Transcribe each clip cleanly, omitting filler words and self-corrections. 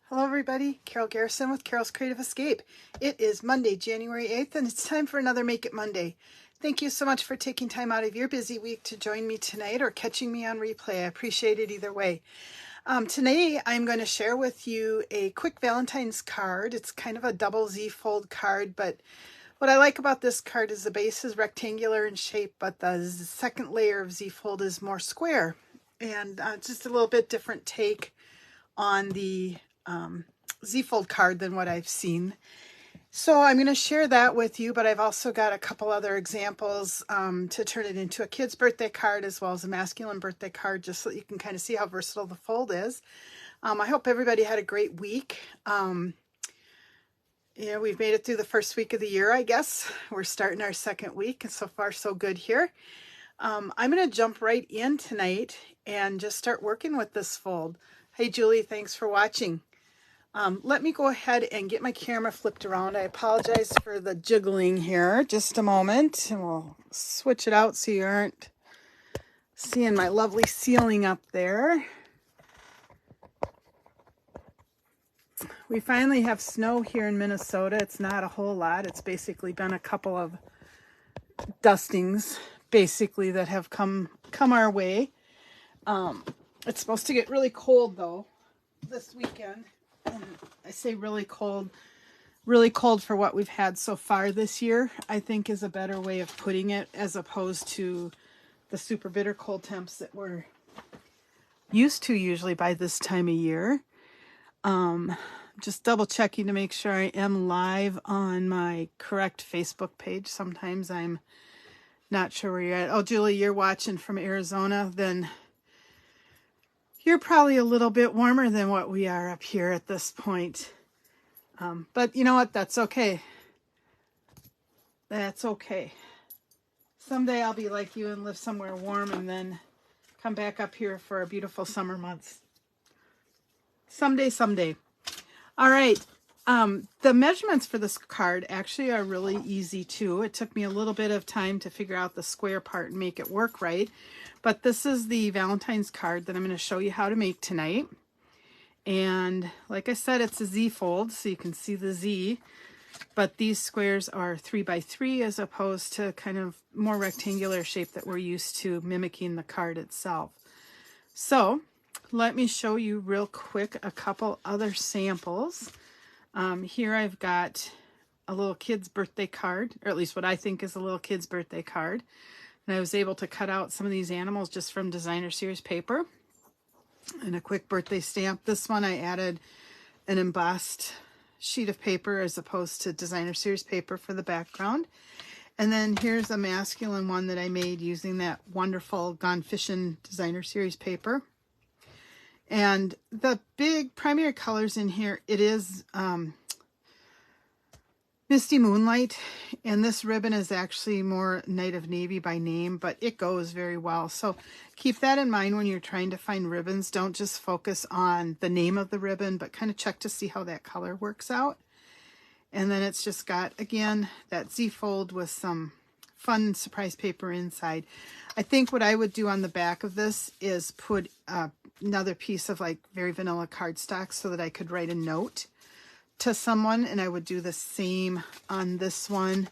Hello everybody, Carol Garrison with Carol's Creative Escape. It is Monday, January 8th, and it's time for another Make It Monday. Thank you so much for taking time out of your busy week to join me tonight or catching me on replay. I appreciate it either way. Today I'm going to share with you a quick Valentine's card. It's kind of a double Z fold card, but what I like about this card is the base is rectangular in shape, but the second layer of Z fold is more square, and just a little bit different take on the Z-fold card than what I've seen. So I'm going to share that with you, but I've also got a couple other examples to turn it into a kid's birthday card as well as a masculine birthday card, just so that you can kind of see how versatile the fold is. I hope everybody had a great week. We've made it through the first week of the year, I guess. We're starting our second week, and so far so good here. I'm going to jump right in tonight and just start working with this fold. Hey Julie, thanks for watching. Let me go ahead and get my camera flipped around. I apologize for the jiggling here. Just a moment, and we'll switch it out so you aren't seeing my lovely ceiling up there. We finally have snow here in Minnesota. It's not a whole lot. It's basically been a couple of dustings, basically, that have come our way. It's supposed to get really cold, though, this weekend. And I say really cold for what we've had so far this year, I think is a better way of putting it, as opposed to the super bitter cold temps that we're used to usually by this time of year. Just double checking to make sure I am live on my correct Facebook page. Sometimes I'm not sure where you're at. Oh, Julie, you're watching from Arizona. Then you're probably a little bit warmer than what we are up here at this point. But you know what? That's okay. That's okay. Someday I'll be like you and live somewhere warm and then come back up here for our beautiful summer months. Someday. All right. The measurements for this card actually are really easy too. It took me a little bit of time to figure out the square part and make it work right. But this is the Valentine's card that I'm going to show you how to make tonight. And like I said, it's a Z fold, so you can see the Z. But these squares are 3 by 3 as opposed to kind of more rectangular shape that we're used to, mimicking the card itself. So let me show you real quick a couple other samples. Here I've got a little kid's birthday card, or at least what I think is a little kid's birthday card. And I was able to cut out some of these animals just from designer series paper and a quick birthday stamp. This one I added an embossed sheet of paper as opposed to designer series paper for the background. And then here's a masculine one that I made using that wonderful Gone Fishing designer series paper. And the big primary colors in here, it is Misty Moonlight, and this ribbon is actually more Night of Navy by name, but it goes very well. So keep that in mind when you're trying to find ribbons. Don't just focus on the name of the ribbon, but kind of check to see how that color works out. And then it's just got, again, that Z fold with some fun surprise paper inside. I think what I would do on the back of this is put another piece of like very vanilla cardstock so that I could write a note to someone, and I would do the same on this one,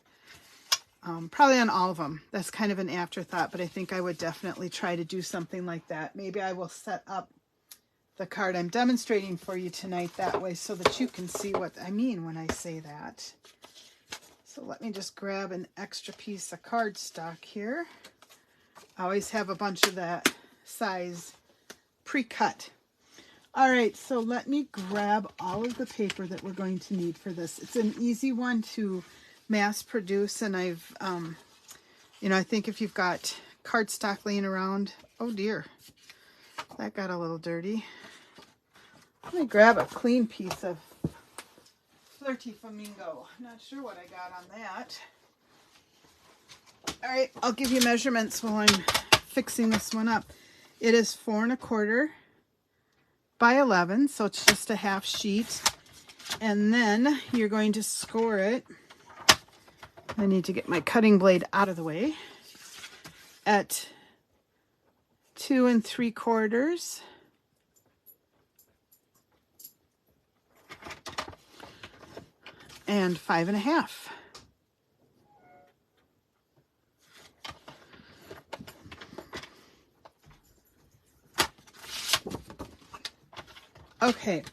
probably on all of them. That's kind of an afterthought, but I think I would definitely try to do something like that. Maybe I will set up the card I'm demonstrating for you tonight that way so that you can see what I mean when I say that. So let me just grab an extra piece of cardstock here. I always have a bunch of that size pre-cut. All right, so let me grab all of the paper that we're going to need for this. It's an easy one to mass produce, and I've, I think if you've got cardstock laying around, oh dear, that got a little dirty. Let me grab a clean piece of Flirty Flamingo. Not sure what I got on that. All right, I'll give you measurements while I'm fixing this one up. It is 4 1/4 by 11, so it's just a half sheet, and then you're going to score it. I need to get my cutting blade out of the way. At 2 3/4 and 5.5. Okay,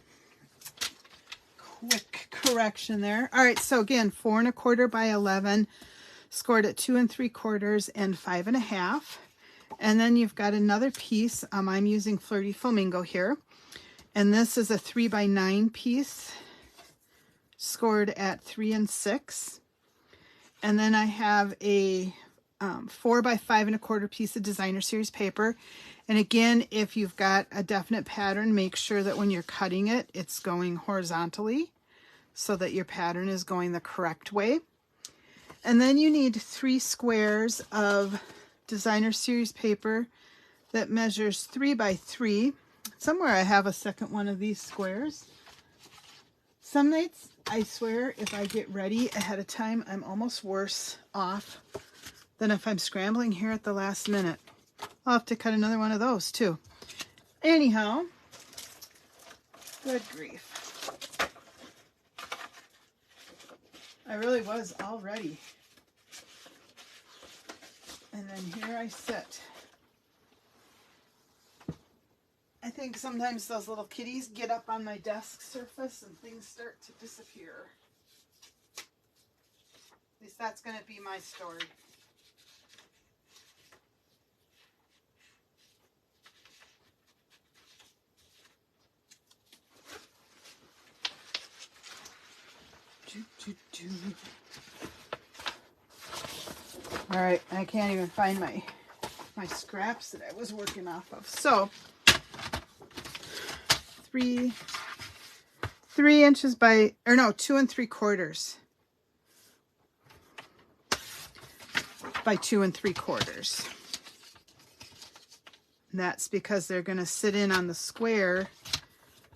quick correction there. All right, so again, 4 1/4 by 11, scored at 2 3/4 and 5.5. And then you've got another piece. I'm using Flirty Flamingo here, and this is a 3 by 9 piece, scored at 3 6. And then I have a 4 by 5 1/4 piece of designer series paper. And again, if you've got a definite pattern, make sure that when you're cutting it, it's going horizontally so that your pattern is going the correct way. And then you need 3 squares of designer series paper that measures 3 by 3. Somewhere I have a second one of these squares. Some nights, I swear, if I get ready ahead of time, I'm almost worse off than if I'm scrambling here at the last minute. I'll have to cut another one of those too. Anyhow, good grief. I really was all ready. And then here I sit. I think sometimes those little kitties get up on my desk surface and things start to disappear. At least that's going to be my story. All right, I can't even find my scraps that I was working off of. So 3 inches by, or no, 2 3/4 by 2 3/4. And that's because they're going to sit in on the square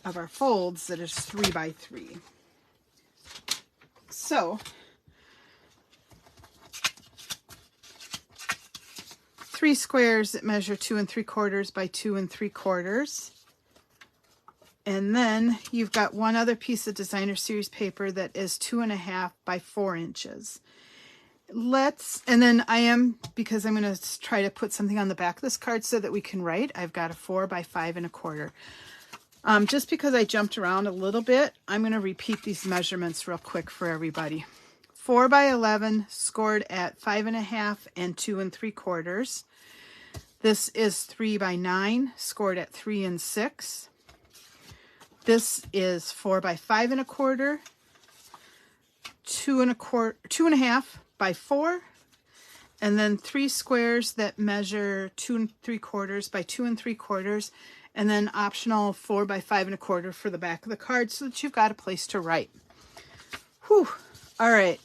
of our folds that is 3 by 3. So 3 squares that measure 2 3/4 by 2 3/4. And then you've got one other piece of designer series paper that is 2.5 by 4 inches. And then because I'm going to try to put something on the back of this card so that we can write, I've got a 4 by 5 1/4. Just because I jumped around a little bit, I'm going to repeat these measurements real quick for everybody. 4 by 11, scored at 5.5 and 2 3/4. This is 3 by 9, scored at 3 6. This is 4 by 5 1/4, 2.5 by 4, and then 3 squares that measure 2 3/4 by 2 3/4, and then optional 4 by 5 1/4 for the back of the card so that you've got a place to write. Whew. All right,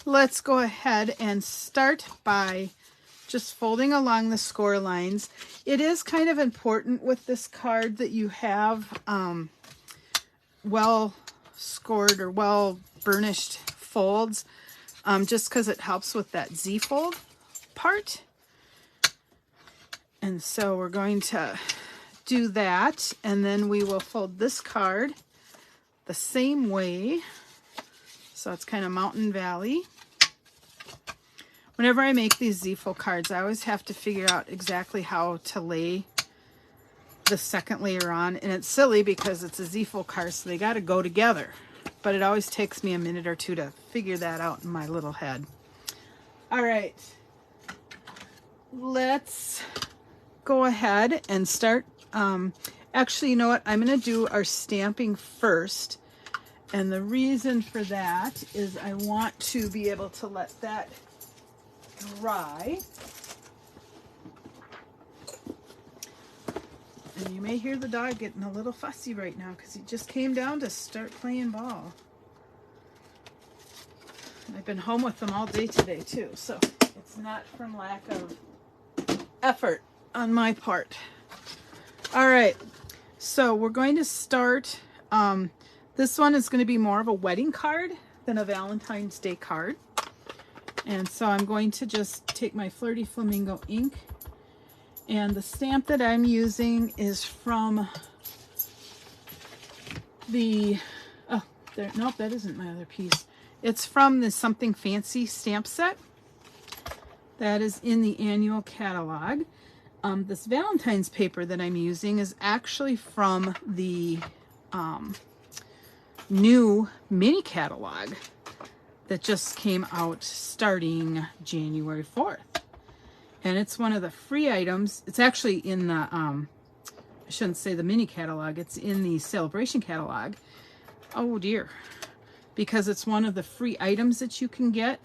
let's go ahead and start by just folding along the score lines. It is kind of important with this card that you have well scored or well burnished folds, just because it helps with that Z fold part. And so we're going to do that, and then we will fold this card the same way. So it's kind of mountain valley. Whenever I make these Z-fold cards, I always have to figure out exactly how to lay the second layer on. And it's silly because it's a Z-fold card, so they got to go together. But it always takes me a minute or two to figure that out in my little head. All right. Let's go ahead and start. Actually, you know what? I'm going to do our stamping first. And the reason for that is I want to be able to let that dry. And you may hear the dog getting a little fussy right now because he just came down to start playing ball. I've been home with them all day today too, so it's not from lack of effort on my part. All right, so we're going to start. This one is going to be more of a wedding card than a Valentine's Day card. And so I'm going to just take my Flirty Flamingo ink, and the stamp that I'm using is from the, nope, that isn't my other piece. It's from the Something Fancy stamp set that is in the annual catalog. This Valentine's paper that I'm using is actually from the new mini catalog that just came out starting January 4th. And it's one of the free items. It's actually in the, I shouldn't say the mini catalog, it's in the celebration catalog. Oh dear. Because it's one of the free items that you can get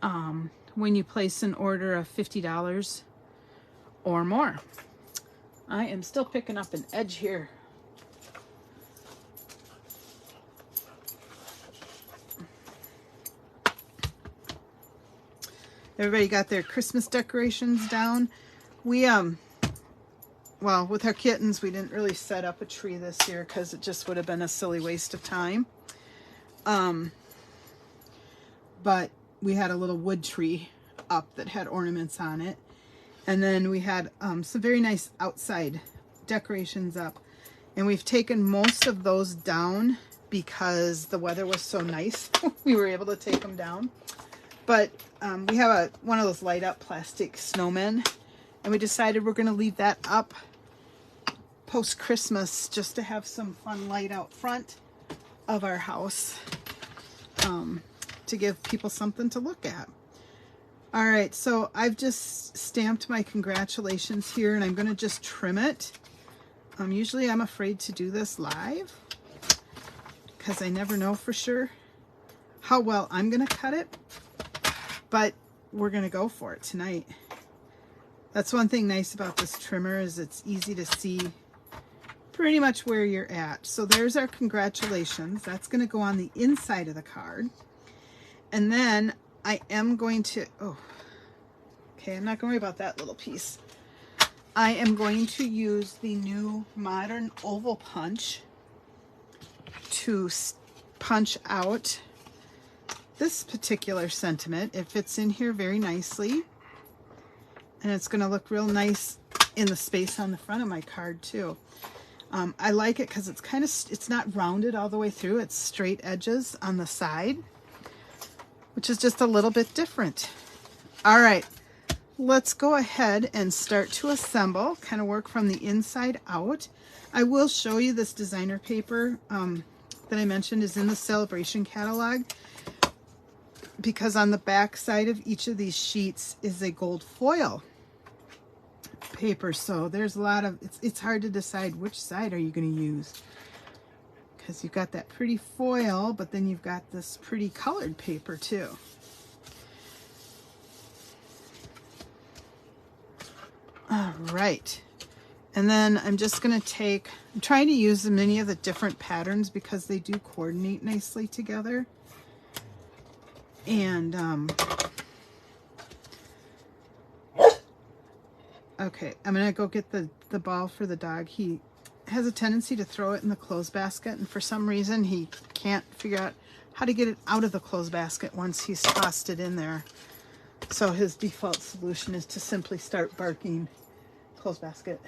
when you place an order of $50 or more. I am still picking up an edge here. Everybody got their Christmas decorations down. We, well, with our kittens, we didn't really set up a tree this year because it just would have been a silly waste of time. But we had a little wood tree up that had ornaments on it. And then we had some very nice outside decorations up. And we've taken most of those down because the weather was so nice. We were able to take them down. But we have one of those light up plastic snowmen. And we decided we're going to leave that up post-Christmas just to have some fun light out front of our house to give people something to look at. All right, so I've just stamped my congratulations here, and I'm going to just trim it. Usually I'm afraid to do this live because I never know for sure how well I'm going to cut it, but we're going to go for it tonight. That's one thing nice about this trimmer is it's easy to see pretty much where you're at. So there's our congratulations. That's going to go on the inside of the card. And then I am going to, oh, okay, I'm not going to worry about that little piece. I am going to use the new modern oval punch to punch out this particular sentiment. It fits in here very nicely. And it's going to look real nice in the space on the front of my card too. I like it because it's kind of, it's not rounded all the way through. It's straight edges on the side, which is just a little bit different. All right, let's go ahead and start to assemble, kind of work from the inside out. I will show you this designer paper that I mentioned is in the celebration catalog, because on the back side of each of these sheets is a gold foil paper. So there's a lot of, it's hard to decide which side are you going to use, because you've got that pretty foil, but then you've got this pretty colored paper too. All right. And then I'm just going to take, I'm trying to use many of the different patterns because they do coordinate nicely together. And, okay, I'm going to go get the ball for the dog. He has a tendency to throw it in the clothes basket, and for some reason he can't figure out how to get it out of the clothes basket once he's tossed it in there. So his default solution is to simply start barking, clothes basket,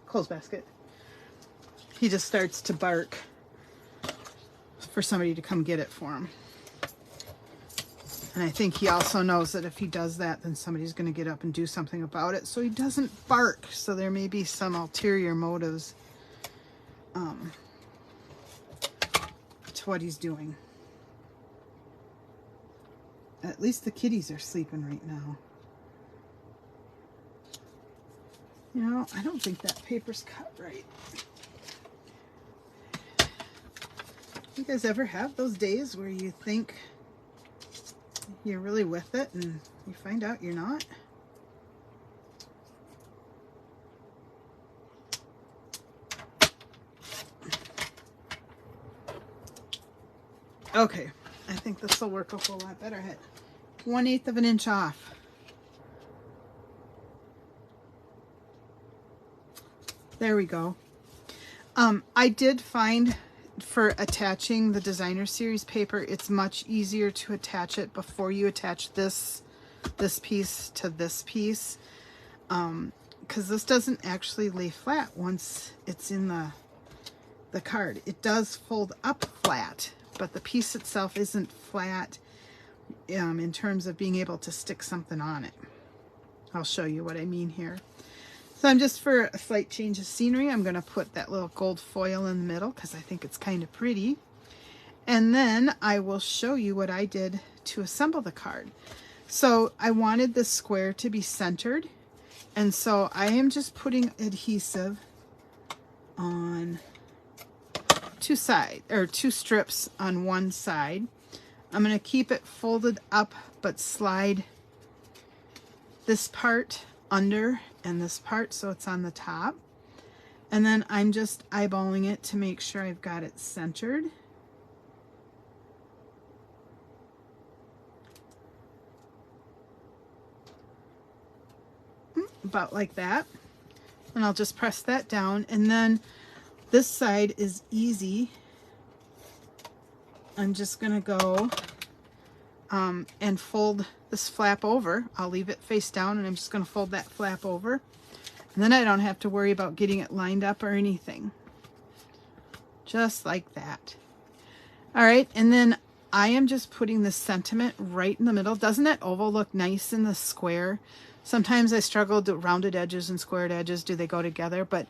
clothes basket. He just starts to bark for somebody to come get it for him. And I think he also knows that if he does that, then somebody's going to get up and do something about it. So he doesn't bark. So there may be some ulterior motives to what he's doing. At least the kitties are sleeping right now. You know, I don't think that paper's cut right. You guys ever have those days where you think you're really with it and you find out you're not? Okay, I think this will work a whole lot better. Hit 1/8 of an inch off. There we go. I did find for attaching the designer series paper, it's much easier to attach it before you attach this piece to this piece, because this doesn't actually lay flat once it's in the card. It does fold up flat but the piece itself isn't flat in terms of being able to stick something on it. I'll show you what I mean here. So I'm just, for a slight change of scenery, I'm going to put that little gold foil in the middle because I think it's kind of pretty. And then I will show you what I did to assemble the card. So I wanted this square to be centered, and so I am just putting adhesive on two strips on one side. I'm going to keep it folded up but slide this part under and this part so it's on the top. And then I'm just eyeballing it to make sure I've got it centered. About like that. And I'll just press that down, and then this side is easy. I'm just going to go and fold this flap over. I'll leave it face down, and I'm just going to fold that flap over. And then I don't have to worry about getting it lined up or anything. Just like that. All right, and then I am just putting the sentiment right in the middle. Doesn't that oval look nice in the square? Sometimes I struggle to rounded edges and squared edges. Do they go together? But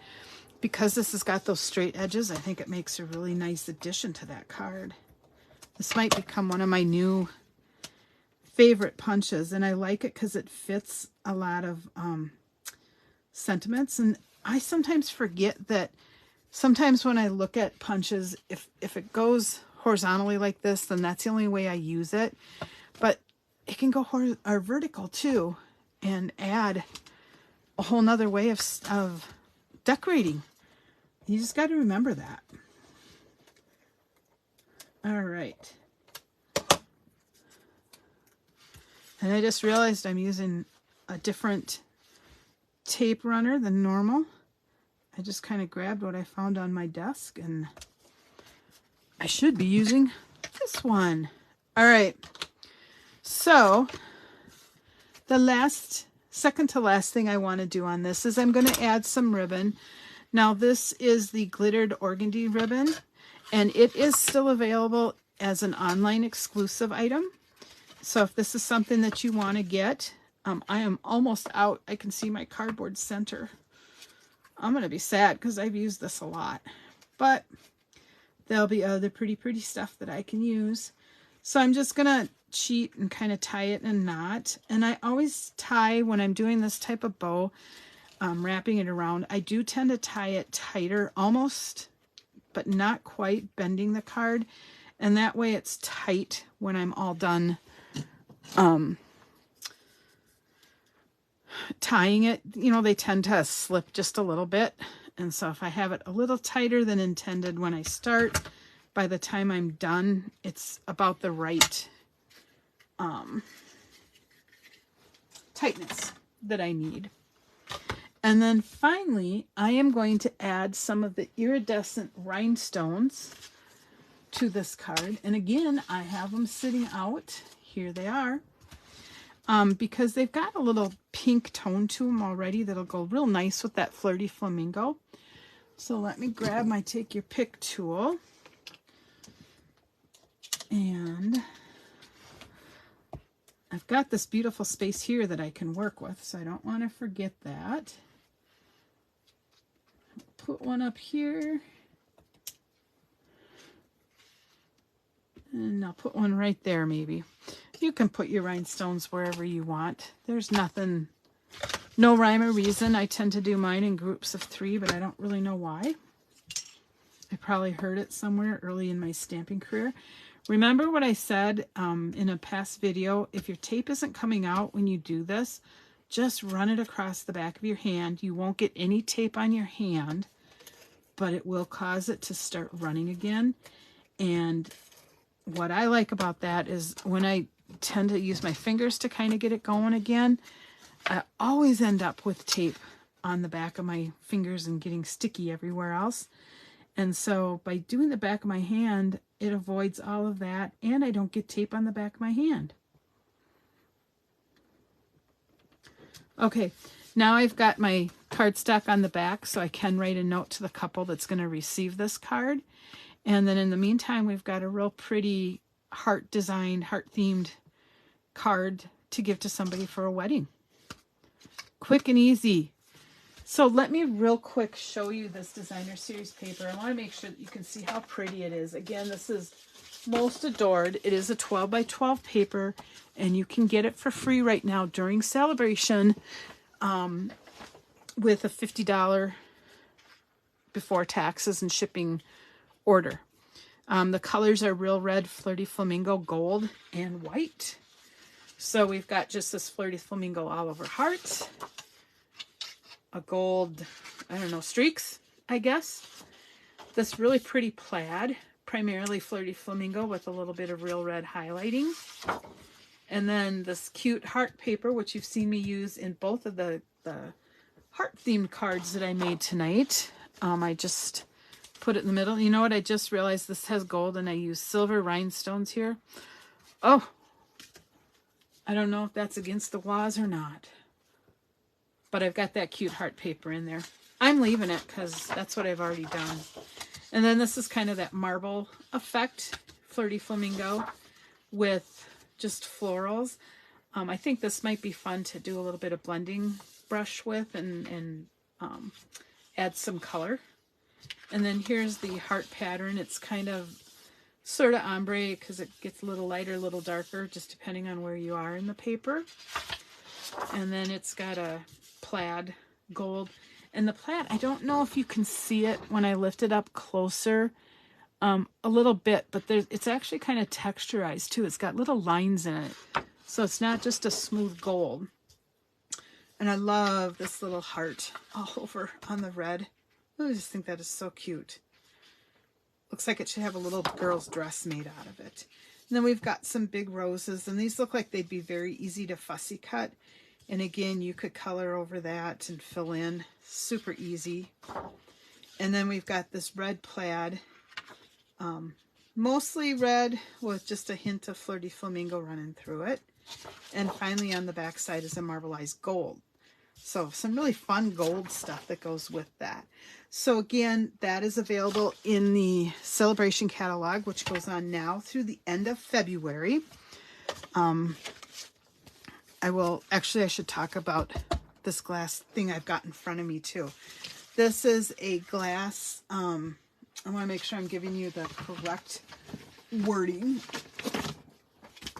because this has got those straight edges, I think it makes a really nice addition to that card. This might become one of my new favorite punches, and I like it because it fits a lot of sentiments. And I sometimes forget that sometimes when I look at punches, if it goes horizontally like this, then that's the only way I use it. But it can go vertical too, and add a whole nother way of decorating. You just got to remember that. All right. And I just realized I'm using a different tape runner than normal. I just kind of grabbed what I found on my desk, and I should be using this one. All right. So the second to last thing I want to do on this is I'm going to add some ribbon. Now this is the glittered organdy ribbon, and it is still available as an online exclusive item. So if this is something that you want to get, I am almost out. I can see my cardboard center. I'm going to be sad because I've used this a lot, but there'll be other pretty stuff that I can use. So I'm just going to cheat and kind of tie it in a knot. And I always tie, when I'm doing this type of bow, wrapping it around, I do tend to tie it tighter, almost, but not quite, bending the card. And that way it's tight when I'm all done tying it. You know, they tend to slip just a little bit. And so if I have it a little tighter than intended when I start, by the time I'm done, it's about the right tightness that I need. And then finally, I am going to add some of the iridescent rhinestones to this card. And again, I have them sitting out. Here they are. Because they've got a little pink tone to them already that'll go real nice with that flirty flamingo. So let me grab my Take Your Pick tool. And I've got this beautiful space here that I can work with, so I don't want to forget that. Put one up here. And I'll put one right there maybe. You can put your rhinestones wherever you want. There's nothing, no rhyme or reason. I tend to do mine in groups of 3, but I don't really know why. I probably heard it somewhere early in my stamping career. Remember what I said in a past video, if your tape isn't coming out when you do this, just run it across the back of your hand. You won't get any tape on your hand, but it will cause it to start running again. And what I like about that is when I tend to use my fingers to kind of get it going again, I always end up with tape on the back of my fingers and getting sticky everywhere else. And so by doing the back of my hand, it avoids all of that, and I don't get tape on the back of my hand. Okay, now I've got my cardstock on the back, so I can write a note to the couple that's going to receive this card. And then in the meantime, we've got a real pretty heart designed, heart themed card to give to somebody for a wedding. Quick and easy. So let me real quick show you this designer series paper. I want to make sure that you can see how pretty it is. Again, this is Most Adored. It is a 12 by 12 paper, and you can get it for free right now during celebration with a $50 before taxes and shipping order. The colors are Real Red, Flirty Flamingo, Gold, and White. So we've got just this Flirty Flamingo all over heart. A gold, I don't know, streaks, I guess. This really pretty plaid, primarily Flirty Flamingo with a little bit of Real Red highlighting. And then this cute heart paper, which you've seen me use in both of the heart-themed cards that I made tonight. I just put it in the middle. You know what? I just realized this has gold, and I use silver rhinestones here. Oh, I don't know if that's against the laws or not. But I've got that cute heart paper in there. I'm leaving it because that's what I've already done. And then this is kind of that marble effect, Flirty Flamingo, with just florals. I think this might be fun to do a little bit of blending brush with and add some color. And then here's the heart pattern. It's kind of sort of ombre because it gets a little lighter, a little darker, just depending on where you are in the paper. And then it's got a plaid gold. And the plaid, I don't know if you can see it when I lift it up closer a little bit, but it's actually kind of texturized too. It's got little lines in it. So it's not just a smooth gold. And I love this little heart all over on the red. I just think that is so cute. Looks like it should have a little girl's dress made out of it. And then we've got some big roses, and these look like they'd be very easy to fussy cut. And again, you could color over that and fill in. Super easy. And then we've got this red plaid. Mostly red with just a hint of Flirty Flamingo running through it. And finally on the back side is a marbleized gold. So some really fun gold stuff that goes with that. So again, that is available in the Celebration catalog, which goes on now through the end of February. I should talk about this glass thing I've got in front of me too. This is a glass, I want to make sure I'm giving you the correct wording.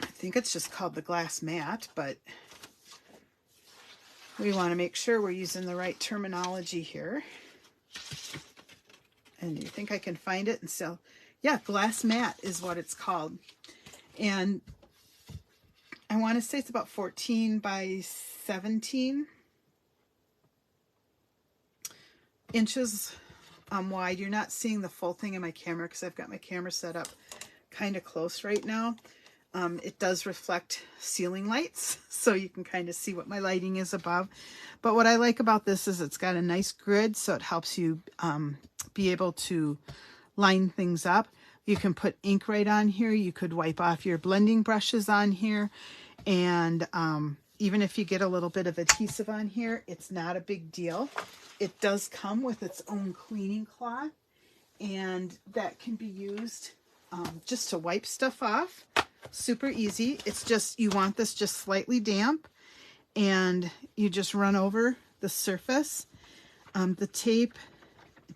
I think it's just called the glass mat, but we want to make sure we're using the right terminology here. And you think I can find it? And so, yeah, glass mat is what it's called. And I want to say it's about 14 by 17 inches wide. You're not seeing the full thing in my camera because I've got my camera set up kind of close right now. It does reflect ceiling lights, so you can kind of see what my lighting is above. But what I like about this is it's got a nice grid, so it helps you be able to line things up. You can put ink right on here. You could wipe off your blending brushes on here. And even if you get a little bit of adhesive on here, it's not a big deal. It does come with its own cleaning cloth, and that can be used just to wipe stuff off. Super easy. It's just, you want this just slightly damp, and you just run over the surface. The tape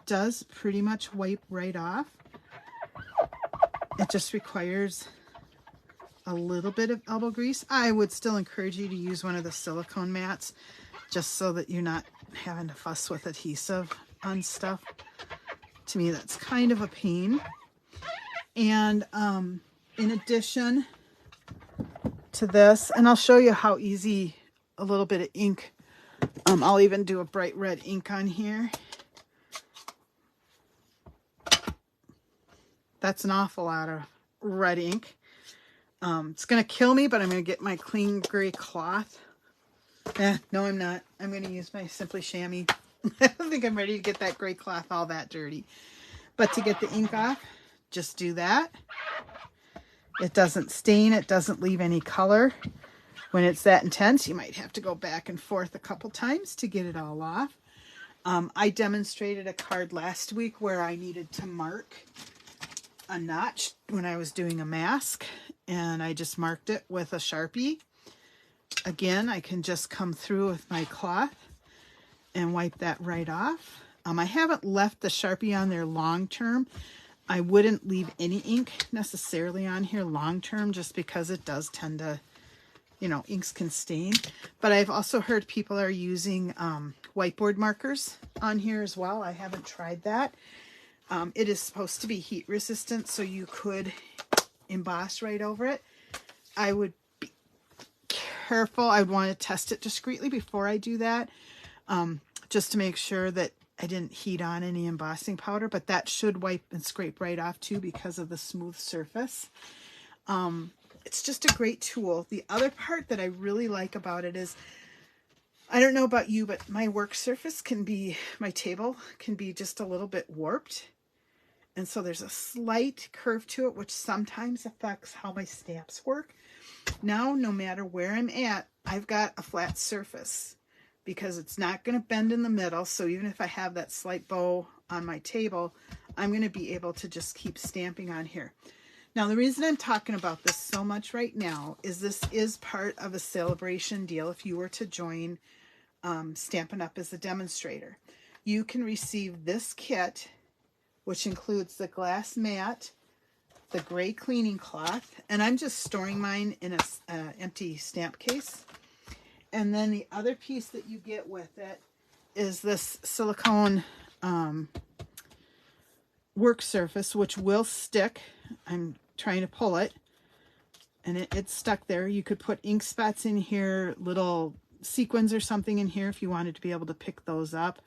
does pretty much wipe right off. It just requires a little bit of elbow grease. I would still encourage you to use one of the silicone mats just so that you're not having to fuss with adhesive on stuff. To me, that's kind of a pain. And in addition to this, and I'll show you how easy a little bit of ink, I'll even do a bright red ink on here. That's an awful lot of red ink. It's going to kill me, but I'm going to get my clean gray cloth. No, I'm not. I'm going to use my Simply Chamois. I don't think I'm ready to get that gray cloth all that dirty. But to get the ink off, just do that. It doesn't stain. It doesn't leave any color. When it's that intense, you might have to go back and forth a couple times to get it all off. I demonstrated a card last week where I needed to mark a notch when I was doing a mask, and I just marked it with a Sharpie. Again, I can just come through with my cloth and wipe that right off. I haven't left the Sharpie on there long term. I wouldn't leave any ink necessarily on here long term, just because it does tend to, you know, inks can stain. But I've also heard people are using whiteboard markers on here as well. I haven't tried that. It is supposed to be heat resistant, so you could emboss right over it. I would be careful. I'd want to test it discreetly before I do that, just to make sure that I didn't heat on any embossing powder, but that should wipe and scrape right off too because of the smooth surface. It's just a great tool. The other part that I really like about it is, I don't know about you, but my work surface can be, my table can be just a little bit warped. And so there's a slight curve to it, which sometimes affects how my stamps work. Now, no matter where I'm at, I've got a flat surface because it's not going to bend in the middle. So even if I have that slight bow on my table, I'm going to be able to just keep stamping on here. Now, the reason I'm talking about this so much right now is this is part of a celebration deal. If you were to join Stampin' Up! As a demonstrator, you can receive this kit, which includes the glass mat, the gray cleaning cloth, and I'm just storing mine in a empty stamp case. And then the other piece that you get with it is this silicone work surface, which will stick. I'm trying to pull it, and it's stuck there. You could put ink spots in here, little sequins or something in here if you wanted to be able to pick those up.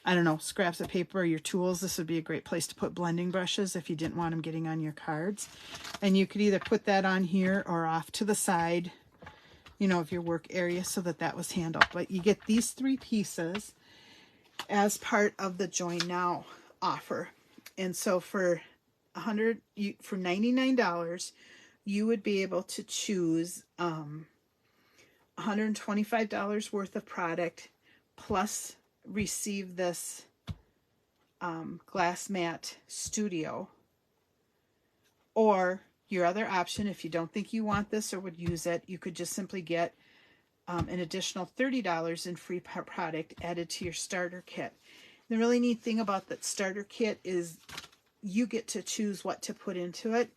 I don't know, scraps of paper or your tools. This would be a great place to put blending brushes if you didn't want them getting on your cards. And you could either put that on here or off to the side, you know, of your work area, so that that was handled. But you get these three pieces as part of the Join Now offer. And so for $99, you would be able to choose $125 worth of product, plus receive this glass mat studio. Or your other option, if you don't think you want this or would use it, you could just simply get an additional $30 in free product added to your starter kit. The really neat thing about that starter kit is you get to choose what to put into it.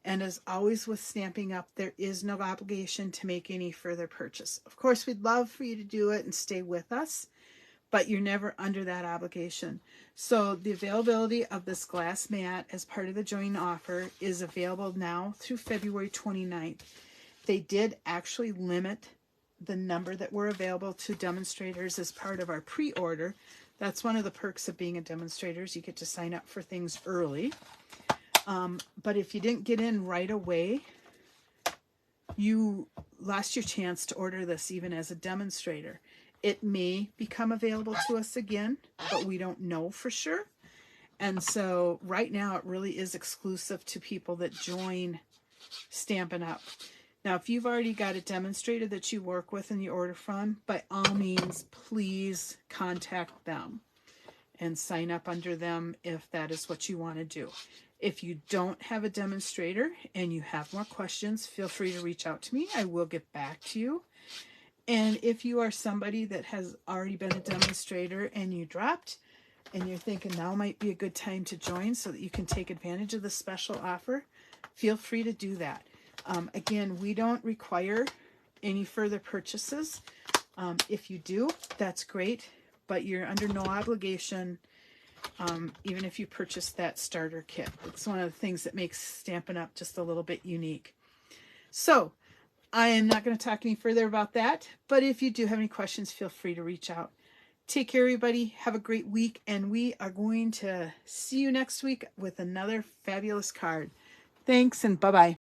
And as always with Stampin' Up, there is no obligation to make any further purchase. Of course, we'd love for you to do it and stay with us, but you're never under that obligation. So the availability of this glass mat as part of the joint offer is available now through February 29th. They did actually limit the number that were available to demonstrators as part of our pre-order. That's one of the perks of being a demonstrator, is you get to sign up for things early. But if you didn't get in right away, you lost your chance to order this even as a demonstrator. It may become available to us again, but we don't know for sure. And so right now it really is exclusive to people that join Stampin' Up. Now, if you've already got a demonstrator that you work with and you order from, by all means, please contact them and sign up under them if that is what you want to do. If you don't have a demonstrator and you have more questions, feel free to reach out to me. I will get back to you. And if you are somebody that has already been a demonstrator and you dropped and you're thinking now might be a good time to join so that you can take advantage of the special offer, feel free to do that. Again, we don't require any further purchases. If you do, that's great, but you're under no obligation, even if you purchase that starter kit. It's one of the things that makes Stampin' Up! Just a little bit unique. So I am not going to talk any further about that, but if you do have any questions, feel free to reach out. Take care, everybody. Have a great week, and we are going to see you next week with another fabulous card. Thanks, and bye-bye.